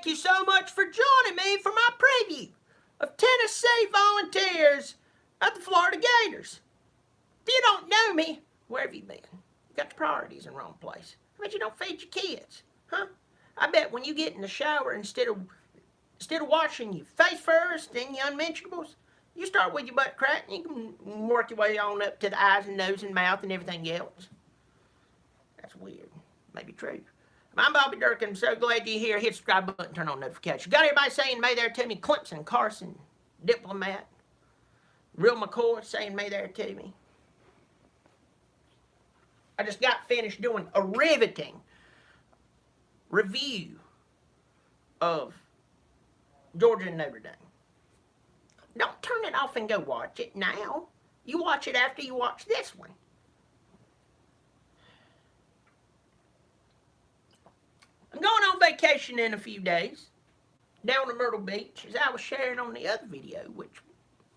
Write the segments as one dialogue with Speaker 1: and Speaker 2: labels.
Speaker 1: you so much for joining me for my preview of Tennessee Volunteers at the Florida Gators. If you don't know me, where have you been? You got your priorities in the wrong place. I bet you don't feed your kids, huh? I bet when you get in the shower, instead of washing your face first and your unmentionables, you start with your butt crack and you can work your way on up to the eyes and nose and mouth and everything else. That's weird. Maybe true. I'm Bobby Dirkens. So glad you're here. Hit the subscribe button, turn on notifications. Got everybody saying may there to me. Clemson, Carson, Diplomat, Real McCoy saying may there to me. I just got finished doing a riveting review of Georgia and Notre Dame. Don't turn it off and go watch it now. You watch it after you watch this one. I'm going on vacation in a few days down to Myrtle Beach, as I was sharing on the other video, which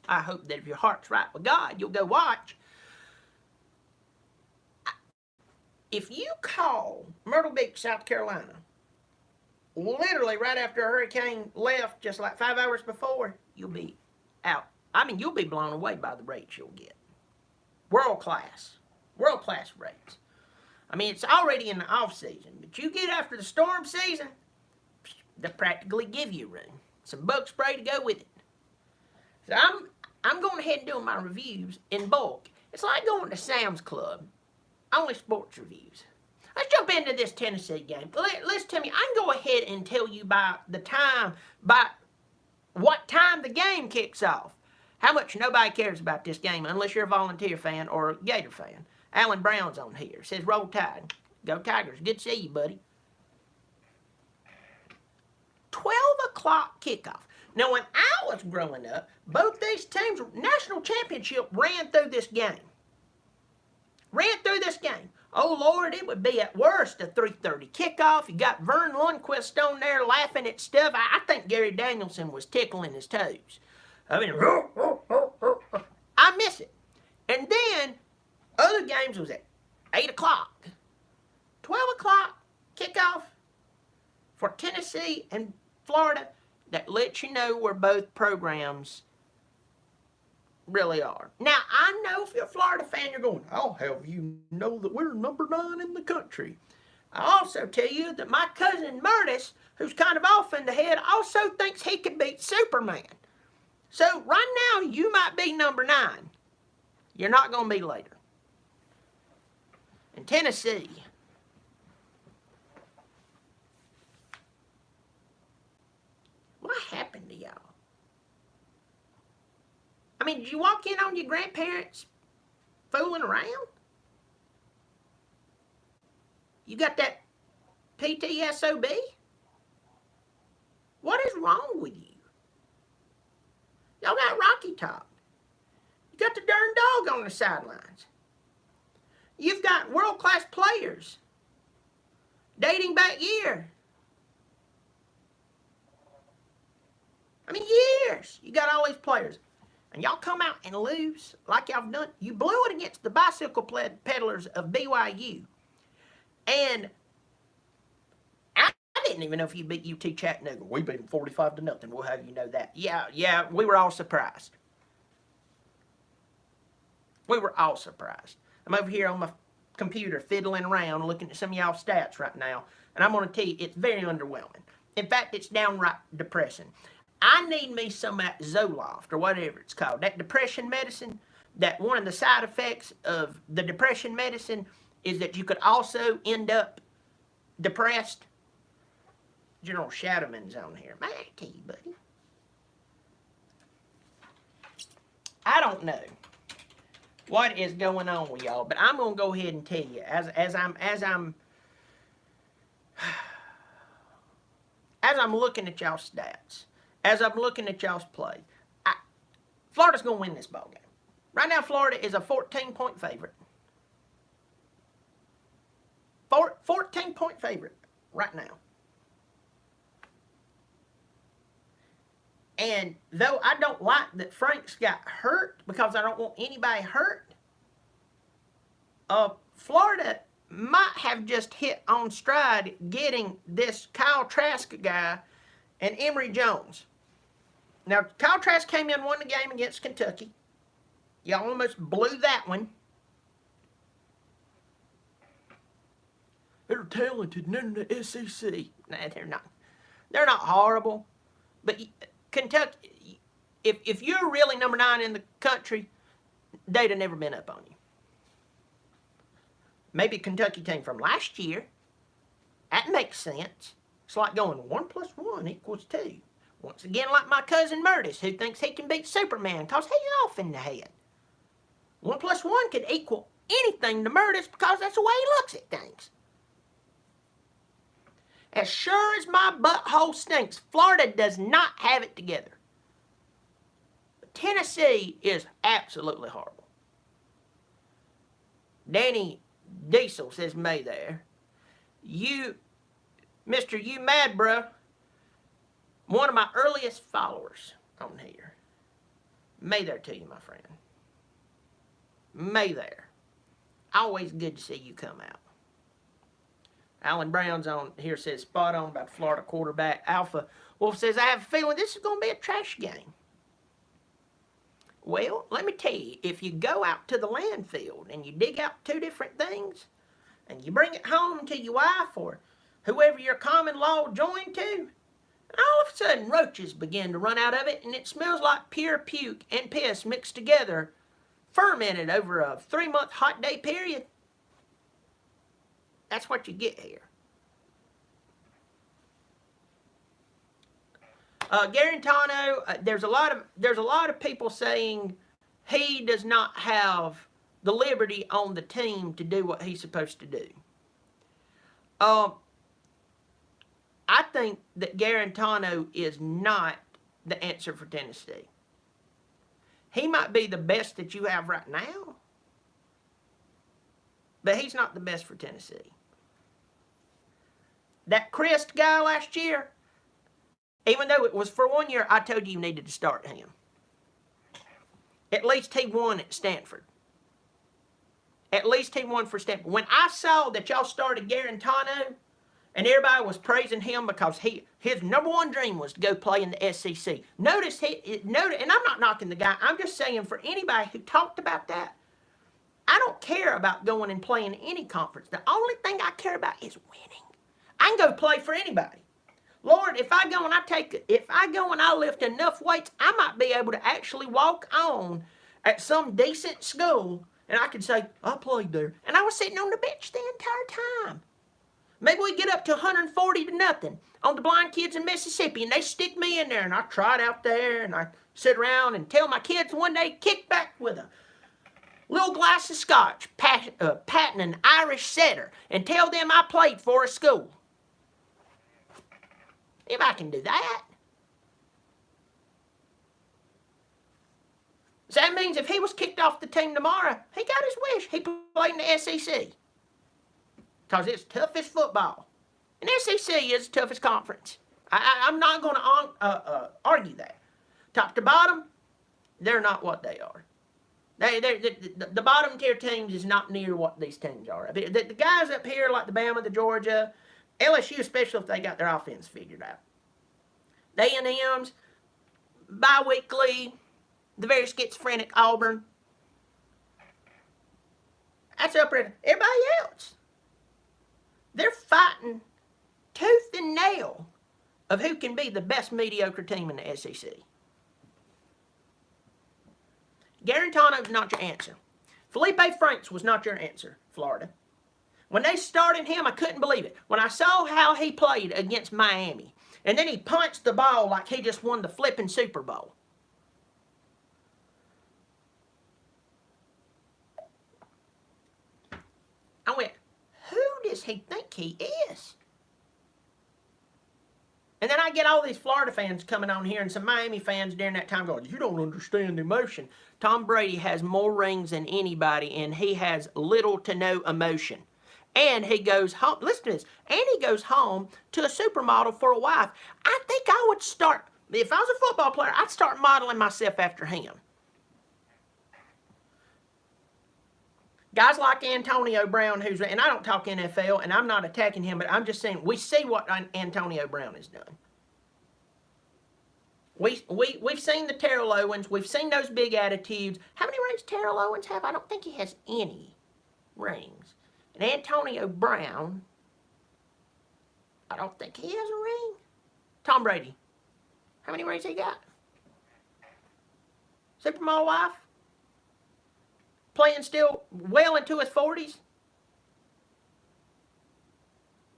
Speaker 1: I hope that if your heart's right with God, you'll go watch. If you call Myrtle Beach, South Carolina, literally right after a hurricane left, just like 5 hours before, you'll be out. I mean, you'll be blown away by the rates you'll get. World class rates. I mean, it's already in the off season, but you get after the storm season, they practically give you room. Some bug spray to go with it. So I'm going ahead and doing my reviews in bulk. It's like going to Sam's Club, only sports reviews. Let's jump into this Tennessee game. Listen to me. I can go ahead and tell you by what time the game kicks off. How much nobody cares about this game unless you're a Volunteer fan or a Gator fan. Alan Brown's on here. Says, roll tide. Go Tigers. Good to see you, buddy. 12 o'clock kickoff. Now, when I was growing up, both these teams, national championship, ran through this game. Oh, Lord, it would be at worst a 3:30 kickoff. You got Vern Lundquist on there laughing at stuff. I think Gary Danielson was tickling his toes. I mean, I miss it. And then other games was at 8 o'clock. 12 o'clock kickoff for Tennessee and Florida. That lets you know where both programs really are. Now, I know if you're a Florida fan, you're going, I'll have you know that we're number 9 in the country. I also tell you that my cousin Murtis, who's kind of off in the head, also thinks he could beat Superman. So right now, you might be number 9. You're not going to be later. In Tennessee, what happened to y'all? I mean, did you walk in on your grandparents fooling around? You got that PTSOB? What is wrong with you? Y'all got Rocky Top. You got the darn dog on the sidelines. You've got world-class players dating back years. I mean, years. You got all these players. And y'all come out and lose like y'all done. You blew it against the bicycle peddlers of BYU. And I didn't even know if you beat UT Chattanooga. We beat them 45-0. We'll have you know that. Yeah, we were all surprised. We were all surprised. I'm over here on my computer fiddling around looking at some of y'all's stats right now. And I'm going to tell you, it's very underwhelming. In fact, it's downright depressing. I need me some of that Zoloft or whatever it's called. That depression medicine, that one of the side effects of the depression medicine is that you could also end up depressed. General Shadowman's on here. Man, I tell you, buddy. I don't know what is going on with y'all, but I'm gonna go ahead and tell you as I'm looking at y'all's stats, as I'm looking at y'all's play, Florida's gonna win this ball game. Right now, Florida is a 14-point favorite. 14-point favorite right now. And though I don't like that Frank's got hurt because I don't want anybody hurt, Florida might have just hit on stride getting this Kyle Trask guy and Emory Jones. Now, Kyle Trask came in and won the game against Kentucky. Y'all almost blew that one. They're talented, none of the SEC. Nah, they're not. They're not horrible. But Kentucky, if you're really number 9 in the country, they'd have never been up on you. Maybe a Kentucky team from last year. That makes sense. It's like going 1 + 1 = 2. Once again, like my cousin Murtis, who thinks he can beat Superman because he's off in the head. 1 + 1 could equal anything to Murtis because that's the way he looks at things. As sure as my butthole stinks, Florida does not have it together. But Tennessee is absolutely horrible. Danny Diesel says, May there. Mr. You mad, bruh? One of my earliest followers on here. May there to you, my friend. May there. Always good to see you come out. Alan Brown's on here says, spot on about Florida quarterback. Alpha Wolf says, I have a feeling this is going to be a trash game. Well, let me tell you, if you go out to the landfill and you dig out 2 different things and you bring it home to your wife or whoever your common law joined to, and all of a sudden roaches begin to run out of it and it smells like pure puke and piss mixed together, fermented over a 3-month hot day period. That's what you get here. Garantano, there's a lot of people saying he does not have the liberty on the team to do what he's supposed to do. I think that Garantano is not the answer for Tennessee. He might be the best that you have right now, but he's not the best for Tennessee. That Christ guy last year, even though it was for 1 year, I told you needed to start him. At least he won at Stanford. At least he won for Stanford. When I saw that y'all started Garantano, and everybody was praising him because his number 1 dream was to go play in the SEC. Notice, and I'm not knocking the guy. I'm just saying for anybody who talked about that, I don't care about going and playing any conference. The only thing I care about is winning. I can go play for anybody. Lord, if I go and I lift enough weights, I might be able to actually walk on at some decent school, and I could say, I played there. And I was sitting on the bench the entire time. Maybe we get up to 140-0 on the blind kids in Mississippi, and they stick me in there, and I trot out there, and I sit around and tell my kids one day, kick back with a little glass of scotch, patting an Irish setter, and tell them I played for a school. If I can do that. So that means if he was kicked off the team tomorrow, he got his wish. He played in the SEC. Because it's tough as football. And the SEC is the toughest conference. I'm not going to argue that. Top to bottom, they're not what they are. The bottom tier teams is not near what these teams are. The guys up here like the Bama, the Georgia, LSU, especially if they got their offense figured out. The A&Ms, bi-weekly, the very schizophrenic Auburn. That's up there. Everybody else, they're fighting tooth and nail of who can be the best mediocre team in the SEC. Garantano's not your answer. Felipe Franks was not your answer, Florida. When they started him, I couldn't believe it. When I saw how he played against Miami, and then he punched the ball like he just won the flipping Super Bowl. I went, who does he think he is? And then I get all these Florida fans coming on here and some Miami fans during that time going, you don't understand the emotion. Tom Brady has more rings than anybody, and he has little to no emotion. And he goes home, listen to this, and he goes home to a supermodel for a wife. I think I would start, if I was a football player, I'd start modeling myself after him. Guys like Antonio Brown, and I don't talk NFL, and I'm not attacking him, but I'm just saying, we see what Antonio Brown has done. We've seen the Terrell Owens. We've seen those big attitudes. How many rings Terrell Owens have? I don't think he has any rings. And Antonio Brown, I don't think he has a ring. Tom Brady, how many rings he got? Supermodel wife? Playing still well into his 40s?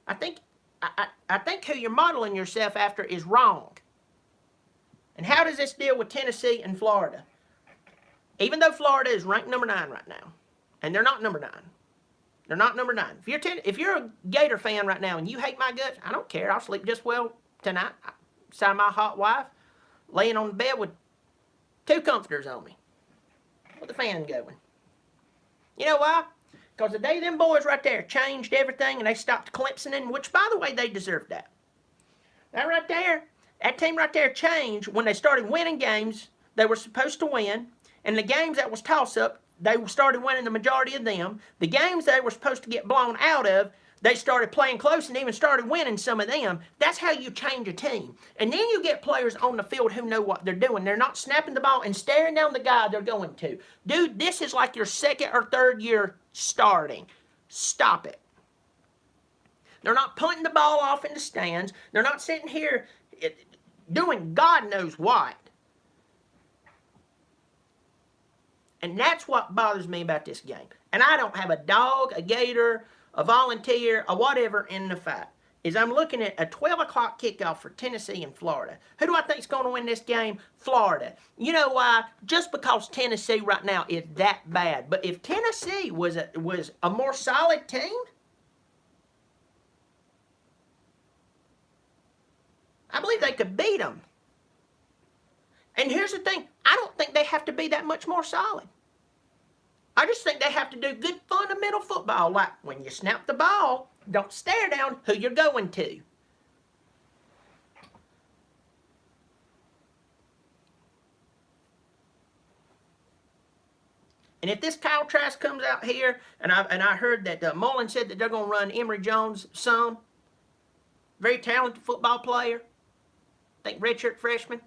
Speaker 1: I think who you're modeling yourself after is wrong. And how does this deal with Tennessee and Florida? Even though Florida is ranked number 9 right now, and they're not number 9. They're not number 9. If you're a Gator fan right now and you hate my guts, I don't care. I'll sleep just well tonight. Beside my hot wife, laying on the bed with 2 comforters on me, with the fan going. You know why? Because the day them boys right there changed everything and they stopped Clemson, which, by the way, they deserved that. That right there, that team right there changed when they started winning games they were supposed to win, and the games that was toss-up, they started winning the majority of them. The games they were supposed to get blown out of, they started playing close and even started winning some of them. That's how you change a team. And then you get players on the field who know what they're doing. They're not snapping the ball and staring down the guy they're going to. Dude, this is like your 2nd or 3rd year starting. Stop it. They're not punting the ball off in the stands. They're not sitting here doing God knows what. And that's what bothers me about this game. And I don't have a dog, a Gator, a volunteer, a whatever in the fight. Is I'm looking at a 12 o'clock kickoff for Tennessee and Florida. Who do I think is going to win this game? Florida. You know why? Just because Tennessee right now is that bad. But if Tennessee was a more solid team, I believe they could beat them. And here's the thing. I don't think they have to be that much more solid. I just think they have to do good fundamental football, like when you snap the ball, don't stare down who you're going to. And if this Kyle Trask comes out here, and I heard that Mullen said that they're going to run Emory Jones some, very talented football player, I think redshirt freshman.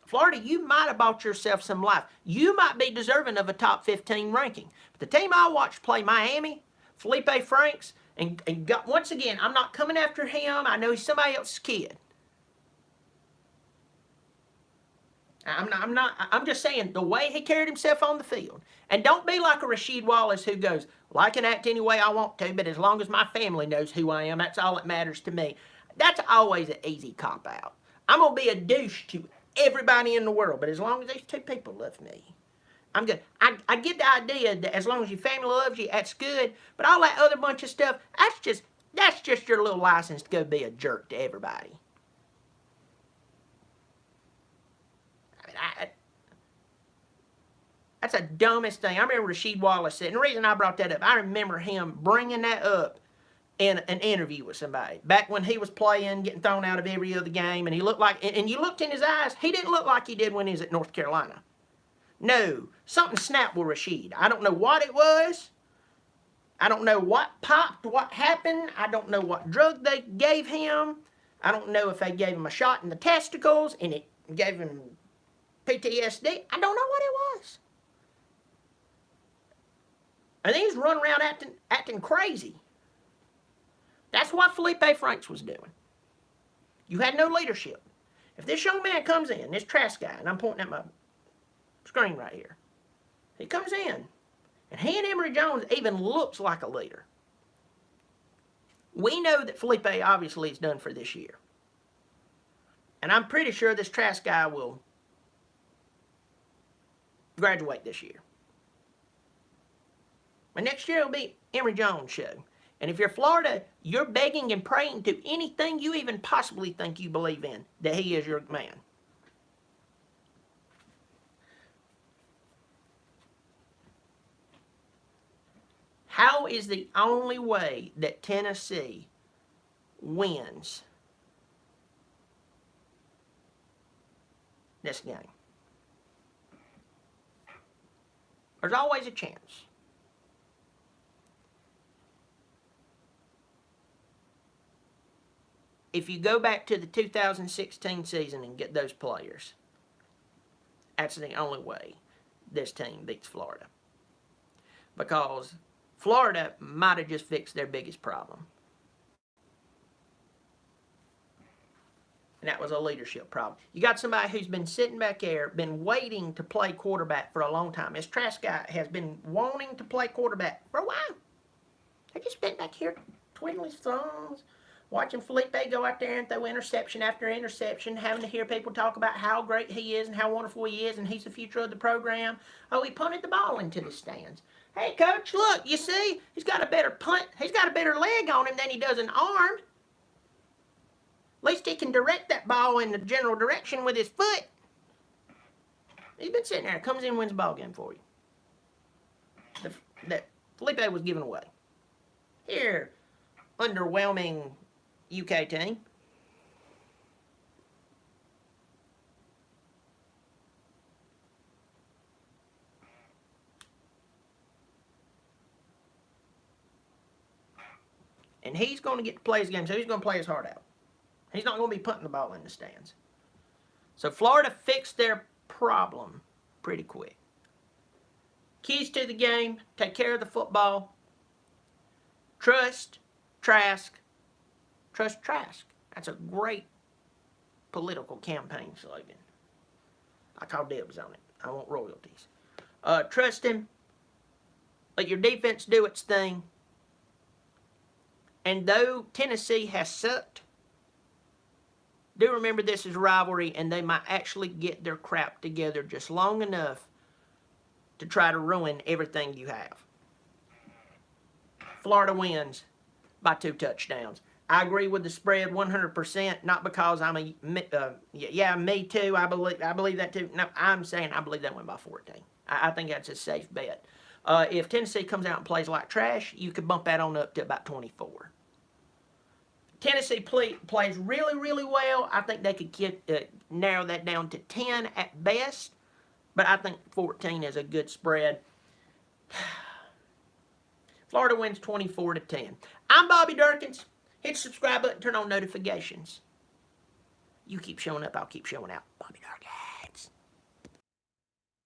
Speaker 1: Florida, you might have bought yourself some life. You might be deserving of a top 15 ranking. But the team I watched play Miami, Felipe Franks, and once again, I'm not coming after him. I know he's somebody else's kid. I'm just saying the way he carried himself on the field. And don't be like a Rasheed Wallace who goes, well, I can act any way I want to, but as long as my family knows who I am, that's all that matters to me. That's always an easy cop-out. I'm going to be a douche to everybody in the world, but as long as these 2 people love me, I'm good. I get the idea that as long as your family loves you, that's good, but all that other bunch of stuff, that's just your little license to go be a jerk to everybody. I mean, that's the dumbest thing. I remember Rasheed Wallace said, and the reason I brought that up, I remember him bringing that up in an interview with somebody back when he was playing, getting thrown out of every other game, and he looked like, and you looked in his eyes, he didn't look like he did when he was at North Carolina. No, something snapped with Rasheed. I don't know what it was. I don't know what popped, what happened. I don't know what drug they gave him. I don't know if they gave him a shot in the testicles and it gave him PTSD. I don't know what it was. And he's running around acting crazy. That's what Felipe Franks was doing. You had no leadership. If this young man comes in, this Trask guy, and I'm pointing at my screen right here, he comes in, and he and Emory Jones even looks like a leader. We know that Felipe obviously is done for this year. And I'm pretty sure this Trask guy will graduate this year. And next year it'll be Emory Jones' show. And if you're Florida, you're begging and praying to anything you even possibly think you believe in, that he is your man. How is the only way that Tennessee wins this game? There's always a chance. if you go back to the 2016 season and get those players, that's the only way this team beats Florida. Because Florida might have just fixed their biggest problem. And that was a leadership problem. You got somebody who's been sitting back there, been waiting to play quarterback for a long time. This Trask guy has been wanting to play quarterback for a while. He just been back here twiddling his thumbs, watching Felipe go out there and throw interception after interception, having to hear people talk about how great he is and how wonderful he is and he's the future of the program. Oh, he punted the ball into the stands. Hey, coach, look, you see, he's got a better punt. He's got a better leg on him than he does an arm. At least he can direct that ball in the general direction with his foot. He's been sitting there. Comes in and wins the ball game for you. That Felipe was given away. Here, underwhelming UK team. And he's going to get to play his game, so he's going to play his heart out. He's not going to be putting the ball in the stands. So Florida fixed their problem pretty quick. Keys to the game, take care of the football. Trust Trask. Trust Trask. That's a great political campaign slogan. I call dibs on it. I want royalties. Trust him. Let your defense do its thing. And though Tennessee has sucked, do remember this is a rivalry, and they might actually get their crap together just long enough to try to ruin everything you have. Florida wins by 2 touchdowns. I agree with the spread 100%, not because I'm a, yeah, me too, I believe that too. No, I'm saying I believe they win by 14. I think that's a safe bet. If Tennessee comes out and plays like trash, you could bump that on up to about 24. Tennessee plays really, really well. I think they could narrow that down to 10 at best, but I think 14 is a good spread. Florida wins 24-10. I'm Bobby Dirkens. Hit the subscribe button, turn on notifications. You keep showing up, I'll keep showing out. Bobby Dirkens.